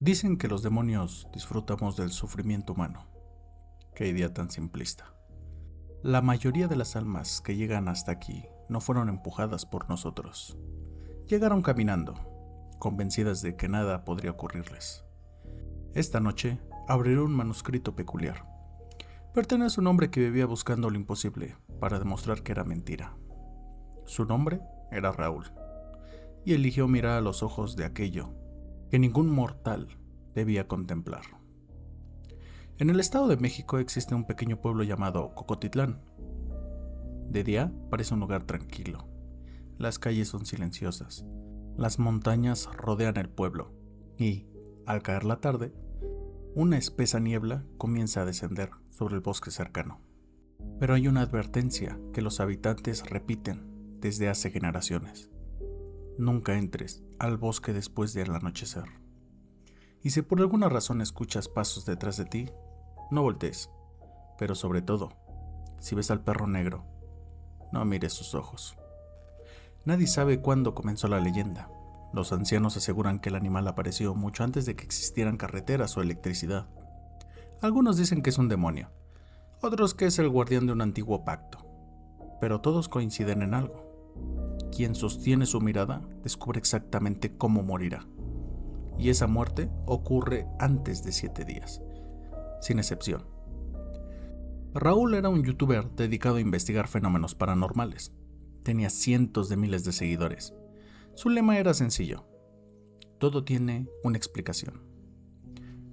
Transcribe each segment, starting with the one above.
Dicen que los demonios disfrutamos del sufrimiento humano. Qué idea tan simplista. La mayoría de las almas que llegan hasta aquí no fueron empujadas por nosotros. Llegaron caminando, convencidas de que nada podría ocurrirles. Esta noche abriré un manuscrito peculiar. Pertenece a un hombre que vivía buscando lo imposible para demostrar que era mentira. Su nombre era Raúl, y eligió mirar a los ojos de aquello que ningún mortal debía contemplar. En el Estado de México existe un pequeño pueblo llamado Cocotitlán. De día parece un lugar tranquilo. Las calles son silenciosas. Las montañas rodean el pueblo y, al caer la tarde, una espesa niebla comienza a descender sobre el bosque cercano. Pero hay una advertencia que los habitantes repiten desde hace generaciones. Nunca entres al bosque después del anochecer. Y si por alguna razón escuchas pasos detrás de ti, no voltees. Pero sobre todo, si ves al perro negro, no mires sus ojos. Nadie sabe cuándo comenzó la leyenda. Los ancianos aseguran que el animal apareció mucho antes de que existieran carreteras o electricidad. Algunos dicen que es un demonio, otros que es el guardián de un antiguo pacto. Pero todos coinciden en algo. Quien sostiene su mirada descubre exactamente cómo morirá. Y esa muerte ocurre antes de 7 días, sin excepción. Raúl era un youtuber dedicado a investigar fenómenos paranormales. Tenía cientos de miles de seguidores. Su lema era sencillo: todo tiene una explicación.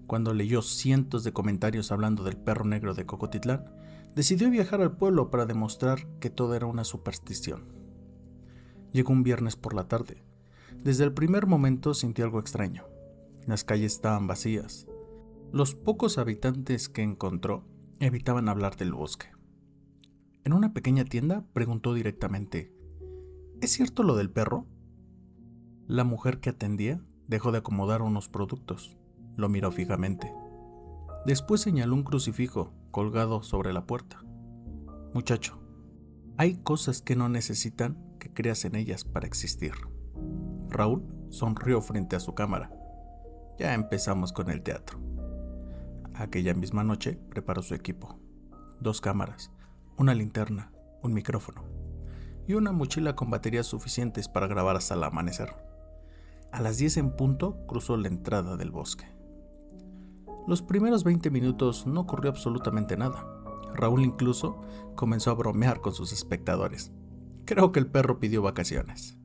Cuando leyó cientos de comentarios hablando del perro negro de Cocotitlán, decidió viajar al pueblo para demostrar que todo era una superstición. Llegó un viernes por la tarde. Desde el primer momento sintió algo extraño. Las calles estaban vacías. Los pocos habitantes que encontró evitaban hablar del bosque. En una pequeña tienda preguntó directamente: ¿es cierto lo del perro? La mujer que atendía dejó de acomodar unos productos. Lo miró fijamente. Después señaló un crucifijo colgado sobre la puerta. Muchacho, hay cosas que no necesitan que creas en ellas para existir. Raúl sonrió frente a su cámara. Ya empezamos con el teatro. Aquella misma noche preparó su equipo: 2 cámaras, una linterna, un micrófono y una mochila con baterías suficientes para grabar hasta el amanecer. A las 10 en punto cruzó la entrada del bosque. Los primeros 20 minutos no ocurrió absolutamente nada. Raúl incluso comenzó a bromear con sus espectadores. Creo que el perro pidió vacaciones.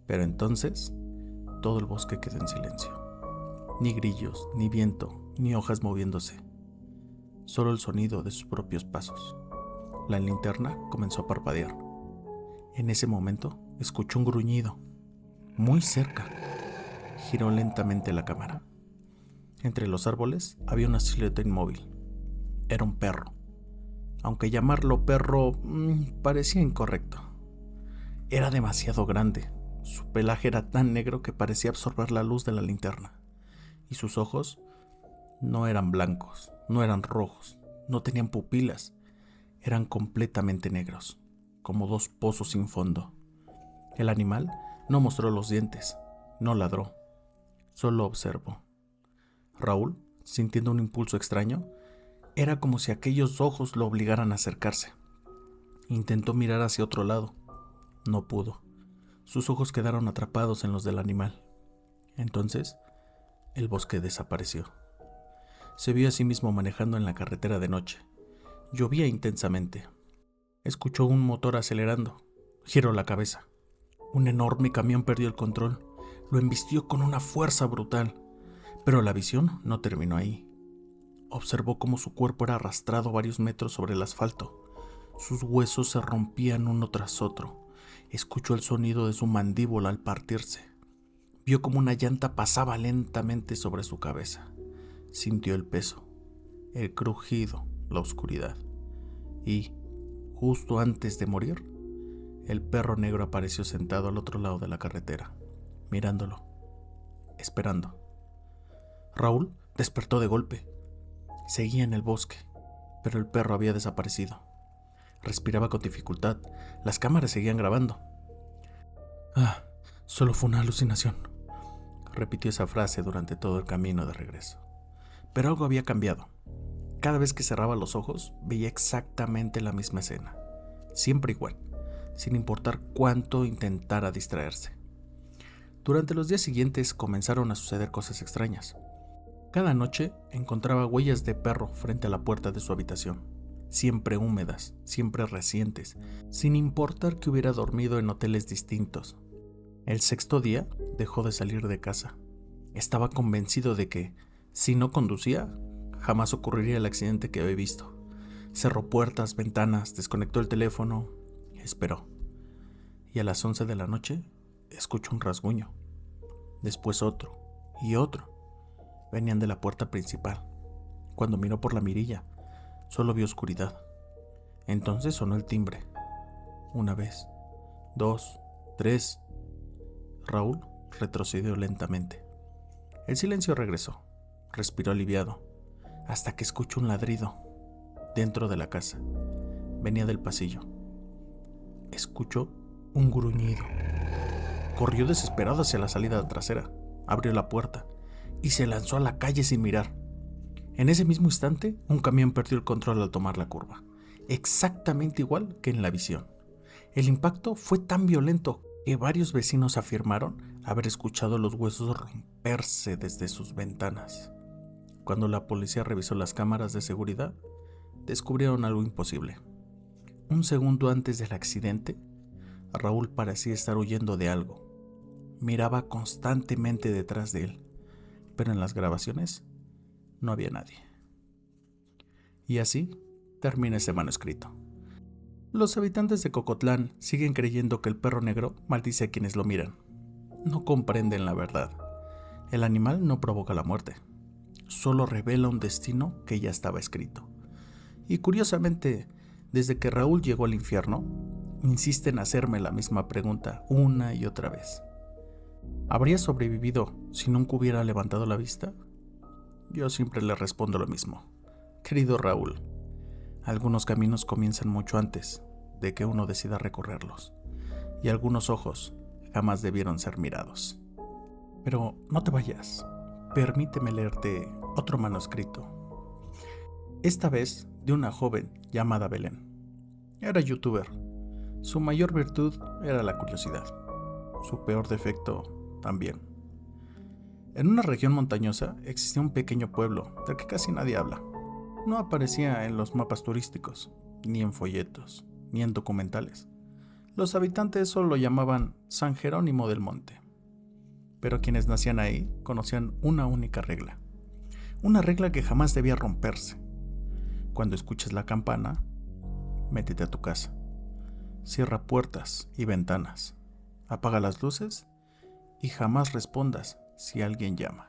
Pero entonces, todo el bosque quedó en silencio. Ni grillos, ni viento, ni hojas moviéndose. Solo el sonido de sus propios pasos. La linterna comenzó a parpadear. En ese momento, escuchó un gruñido. Muy cerca. Giró lentamente la cámara. Entre los árboles había una silueta inmóvil. Era un perro. Aunque llamarlo perro parecía incorrecto. Era demasiado grande. Su pelaje era tan negro que parecía absorber la luz de la linterna. Y sus ojos no eran blancos, no eran rojos, no tenían pupilas. Eran completamente negros, como 2 pozos sin fondo. El animal no mostró los dientes, no ladró, solo observó. Raúl, sintiendo un impulso extraño, era como si aquellos ojos lo obligaran a acercarse. Intentó mirar hacia otro lado. No pudo. Sus ojos quedaron atrapados en los del animal. Entonces, el bosque desapareció. Se vio a sí mismo manejando en la carretera de noche. Llovía intensamente. Escuchó un motor acelerando. Giró la cabeza. Un enorme camión perdió el control. Lo embistió con una fuerza brutal. Pero la visión no terminó ahí. Observó cómo su cuerpo era arrastrado varios metros sobre el asfalto. Sus huesos se rompían uno tras otro. Escuchó el sonido de su mandíbula al partirse. Vio como una llanta pasaba lentamente sobre su cabeza. Sintió el peso, el crujido, la oscuridad. Y, justo antes de morir, el perro negro apareció sentado al otro lado de la carretera, mirándolo, esperando. Raúl despertó de golpe. Seguía en el bosque, pero el perro había desaparecido. Respiraba con dificultad. Las cámaras seguían grabando. Solo fue una alucinación. Repitió esa frase durante todo el camino de regreso. Pero algo había cambiado. Cada vez que cerraba los ojos, veía exactamente la misma escena. Siempre igual, sin importar cuánto intentara distraerse. Durante los días siguientes comenzaron a suceder cosas extrañas. Cada noche encontraba huellas de perro frente a la puerta de su habitación, siempre húmedas, siempre recientes, sin importar que hubiera dormido en hoteles distintos. El sexto día dejó de salir de casa. Estaba convencido de que, si no conducía, jamás ocurriría el accidente que había visto. Cerró puertas, ventanas, desconectó el teléfono, esperó. Y a las 11 de la noche, escuchó un rasguño. Después otro y otro. Venían de la puerta principal. Cuando miró por la mirilla, solo vio oscuridad. Entonces sonó el timbre. Una vez, 2, 3. Raúl retrocedió lentamente. El silencio regresó. Respiró aliviado, hasta que escuchó un ladrido dentro de la casa. Venía del pasillo. Escuchó un gruñido. Corrió desesperado hacia la salida trasera. Abrió la puerta y se lanzó a la calle sin mirar. En ese mismo instante, un camión perdió el control al tomar la curva, exactamente igual que en la visión. El impacto fue tan violento que varios vecinos afirmaron haber escuchado los huesos romperse desde sus ventanas. Cuando la policía revisó las cámaras de seguridad, descubrieron algo imposible. Un segundo antes del accidente, Raúl parecía estar huyendo de algo. Miraba constantemente detrás de él, pero en las grabaciones no había nadie. Y así termina ese manuscrito. Los habitantes de Cocotlán siguen creyendo que el perro negro maldice a quienes lo miran. No comprenden la verdad. El animal no provoca la muerte, solo revela un destino que ya estaba escrito. Y curiosamente, desde que Raúl llegó al infierno, insiste en hacerme la misma pregunta una y otra vez. ¿Habría sobrevivido si nunca hubiera levantado la vista? Yo siempre le respondo lo mismo. Querido Raúl, algunos caminos comienzan mucho antes de que uno decida recorrerlos, y algunos ojos jamás debieron ser mirados. Pero no te vayas, permíteme leerte otro manuscrito. Esta vez de una joven llamada Belén. Era youtuber. Su mayor virtud era la curiosidad. Su peor defecto también. En una región montañosa existía un pequeño pueblo del que casi nadie habla. No aparecía en los mapas turísticos, ni en folletos, ni en documentales. Los habitantes solo lo llamaban San Jerónimo del Monte. Pero quienes nacían ahí conocían una única regla. Una regla que jamás debía romperse. Cuando escuches la campana, métete a tu casa. Cierra puertas y ventanas. Apaga las luces y jamás respondas si alguien llama.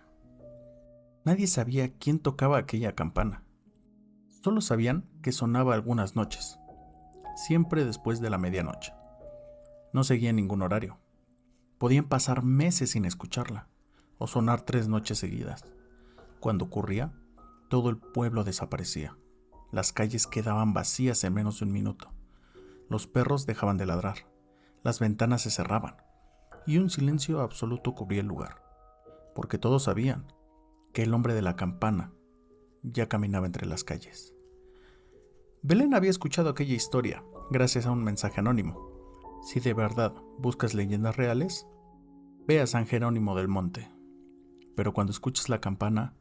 Nadie sabía quién tocaba aquella campana. Solo sabían que sonaba algunas noches, siempre después de la medianoche. No seguía ningún horario. Podían pasar meses sin escucharla, o sonar 3 noches seguidas. Cuando ocurría, todo el pueblo desaparecía. Las calles quedaban vacías en menos de un minuto. Los perros dejaban de ladrar, las ventanas se cerraban, y un silencio absoluto cubría el lugar, porque todos sabían que el hombre de la campana ya caminaba entre las calles. Belén había escuchado aquella historia gracias a un mensaje anónimo. Si de verdad buscas leyendas reales, ve a San Jerónimo del Monte. Pero cuando escuches la campana,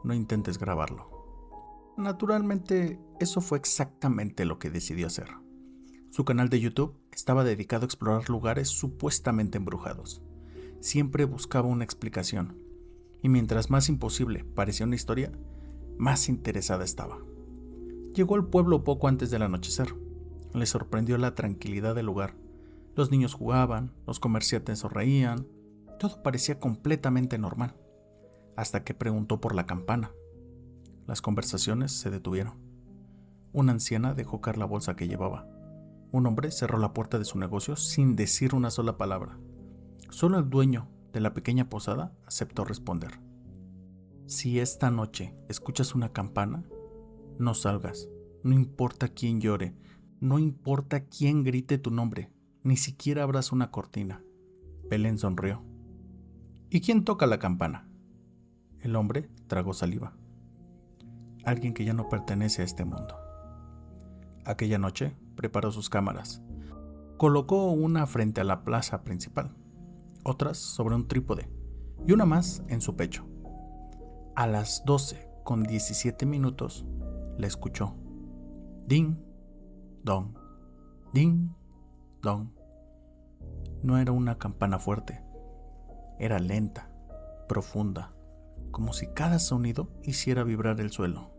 no intentes grabarlo. Naturalmente, eso fue exactamente lo que decidió hacer. Su canal de YouTube estaba dedicado a explorar lugares supuestamente embrujados. Siempre buscaba una explicación, y mientras más imposible parecía una historia, más interesada estaba. Llegó al pueblo poco antes del anochecer. Le sorprendió la tranquilidad del lugar. Los niños jugaban, los comerciantes sonreían, todo parecía completamente normal, hasta que preguntó por la campana. Las conversaciones se detuvieron. Una anciana dejó caer la bolsa que llevaba. Un hombre cerró la puerta de su negocio sin decir una sola palabra. Solo el dueño de la pequeña posada aceptó responder. Si esta noche escuchas una campana, no salgas, no importa quién llore, no importa quién grite tu nombre, ni siquiera abras una cortina. Belén sonrió. ¿Y quién toca la campana? El hombre tragó saliva. Alguien que ya no pertenece a este mundo. Aquella noche preparó sus cámaras. Colocó una frente a la plaza principal, otras sobre un trípode y una más en su pecho. A las 12:17 la escuchó. Ding, dong, ding, dong. No era una campana fuerte, era lenta, profunda, como si cada sonido hiciera vibrar el suelo.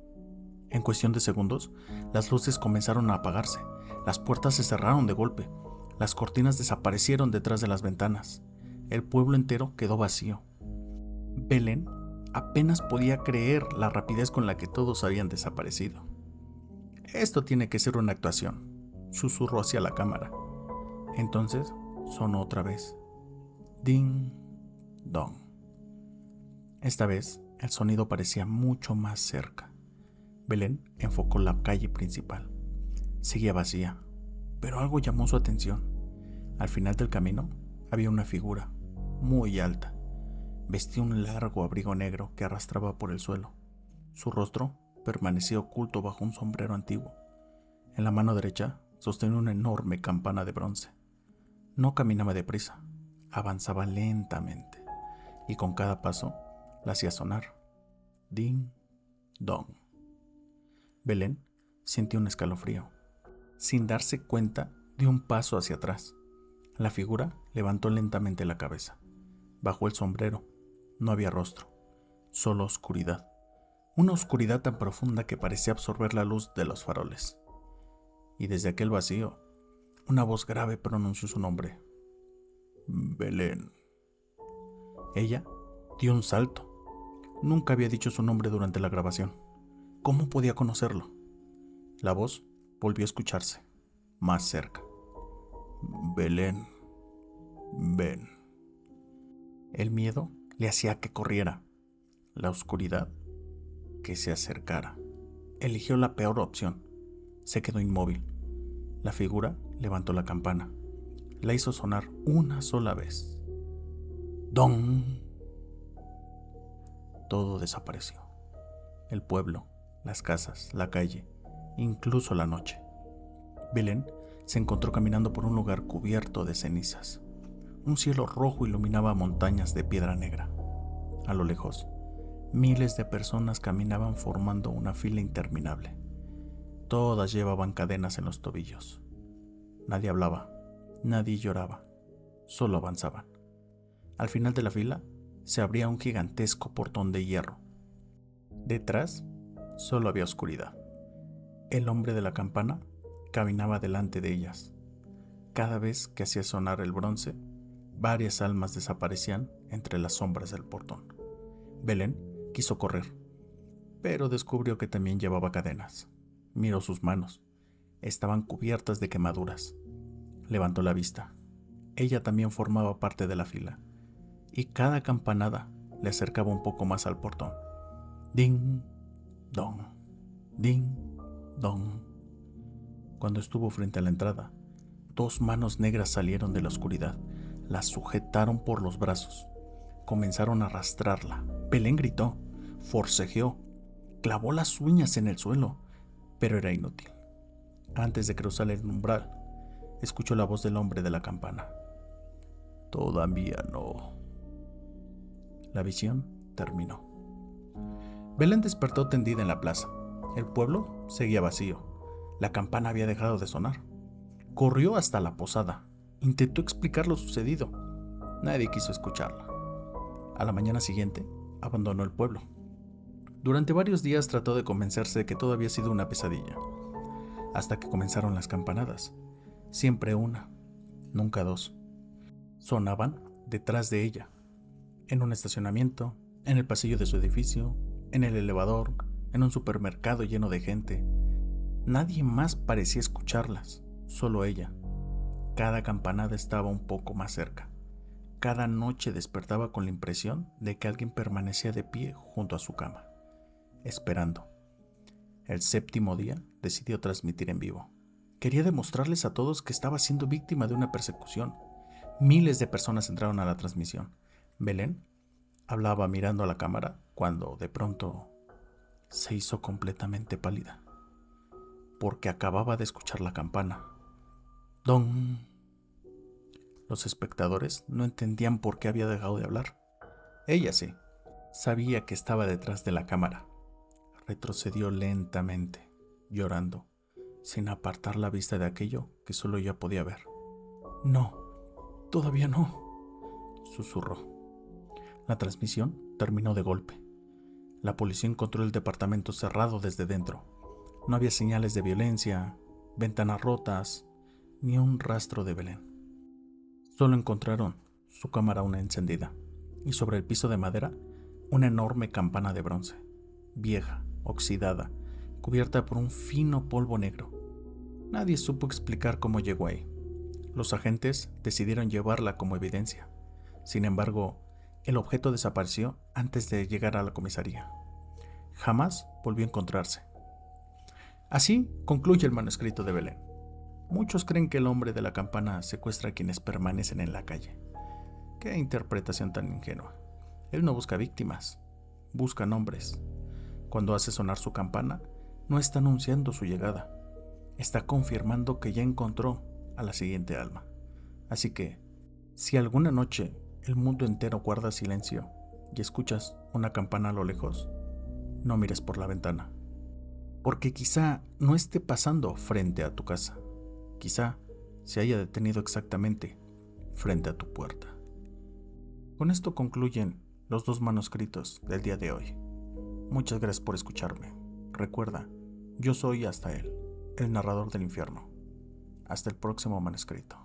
En cuestión de segundos, las luces comenzaron a apagarse, las puertas se cerraron de golpe, las cortinas desaparecieron detrás de las ventanas, el pueblo entero quedó vacío. Belén apenas podía creer la rapidez con la que todos habían desaparecido. Esto tiene que ser una actuación, susurró hacia la cámara. Entonces sonó otra vez. Ding, dong. Esta vez el sonido parecía mucho más cerca. Belén enfocó la calle principal. Seguía vacía, pero algo llamó su atención. Al final del camino había una figura muy alta. Vestía un largo abrigo negro que arrastraba por el suelo. Su rostro permanecía oculto bajo un sombrero antiguo. En la mano derecha sostenía una enorme campana de bronce. No caminaba deprisa, avanzaba lentamente, y con cada paso la hacía sonar. Ding, dong. Belén sintió un escalofrío. Sin darse cuenta, dio un paso hacia atrás. La figura levantó lentamente la cabeza. Bajó el sombrero. No había rostro, solo oscuridad. Una oscuridad tan profunda que parecía absorber la luz de los faroles. Y desde aquel vacío, una voz grave pronunció su nombre. Belén. Ella dio un salto. Nunca había dicho su nombre durante la grabación. ¿Cómo podía conocerlo? La voz volvió a escucharse, más cerca. Belén, ven. El miedo le hacía que corriera. La oscuridad, que se acercara. Eligió la peor opción. Se quedó inmóvil. La figura levantó la campana. La hizo sonar una sola vez. ¡Dong! Todo desapareció. El pueblo, las casas, la calle, incluso la noche. Belén se encontró caminando por un lugar cubierto de cenizas. Un cielo rojo iluminaba montañas de piedra negra. A lo lejos, miles de personas caminaban formando una fila interminable. Todas llevaban cadenas en los tobillos. Nadie hablaba, nadie lloraba, solo avanzaban. Al final de la fila se abría un gigantesco portón de hierro. Detrás solo había oscuridad. El hombre de la campana caminaba delante de ellas. Cada vez que hacía sonar el bronce, varias almas desaparecían entre las sombras del portón. Belén quiso correr, pero descubrió que también llevaba cadenas. Miró sus manos. Estaban cubiertas de quemaduras. Levantó la vista. Ella también formaba parte de la fila, y cada campanada le acercaba un poco más al portón. Ding, dong, ding, dong. Cuando estuvo frente a la entrada, dos manos negras salieron de la oscuridad. La sujetaron por los brazos. Comenzaron a arrastrarla. Belén gritó, forcejeó, clavó las uñas en el suelo, pero era inútil. Antes de cruzar el umbral, escuchó la voz del hombre de la campana. Todavía no. La visión terminó. Belén despertó tendida en la plaza. El pueblo seguía vacío. La campana había dejado de sonar. Corrió hasta la posada. Intentó explicar lo sucedido. Nadie quiso escucharla. A la mañana siguiente, abandonó el pueblo. Durante varios días trató de convencerse de que todo había sido una pesadilla, hasta que comenzaron las campanadas. Siempre una, nunca dos. Sonaban detrás de ella, en un estacionamiento, en el pasillo de su edificio, en el elevador, en un supermercado lleno de gente. Nadie más parecía escucharlas, solo ella. Cada campanada estaba un poco más cerca. Cada noche despertaba con la impresión de que alguien permanecía de pie junto a su cama, esperando. El séptimo día decidió transmitir en vivo. Quería demostrarles a todos que estaba siendo víctima de una persecución. Miles de personas entraron a la transmisión. Belén Hablaba mirando a la cámara cuando de pronto se hizo completamente pálida, porque acababa de escuchar la campana. ¡Don! Los espectadores no entendían por qué había dejado de hablar. Ella sí, sabía que estaba detrás de la cámara. Retrocedió lentamente, llorando, sin apartar la vista de aquello que solo ella podía ver. No, todavía no, susurró. La transmisión terminó de golpe. La policía encontró el departamento cerrado desde dentro. No había señales de violencia, ventanas rotas, ni un rastro de Belén. Solo encontraron su cámara aún encendida y sobre el piso de madera una enorme campana de bronce, vieja, oxidada, cubierta por un fino polvo negro. Nadie supo explicar cómo llegó ahí. Los agentes decidieron llevarla como evidencia. Sin embargo, el objeto desapareció antes de llegar a la comisaría. Jamás volvió a encontrarse. Así concluye el manuscrito de Belén. Muchos creen que el hombre de la campana secuestra a quienes permanecen en la calle. Qué interpretación tan ingenua. Él no busca víctimas, busca nombres. Cuando hace sonar su campana, no está anunciando su llegada, está confirmando que ya encontró a la siguiente alma. Así que, si alguna noche el mundo entero guarda silencio y escuchas una campana a lo lejos, no mires por la ventana, porque quizá no esté pasando frente a tu casa, quizá se haya detenido exactamente frente a tu puerta. Con esto concluyen los 2 manuscritos del día de hoy. Muchas gracias por escucharme. Recuerda, yo soy hasta él, el narrador del infierno. Hasta el próximo manuscrito.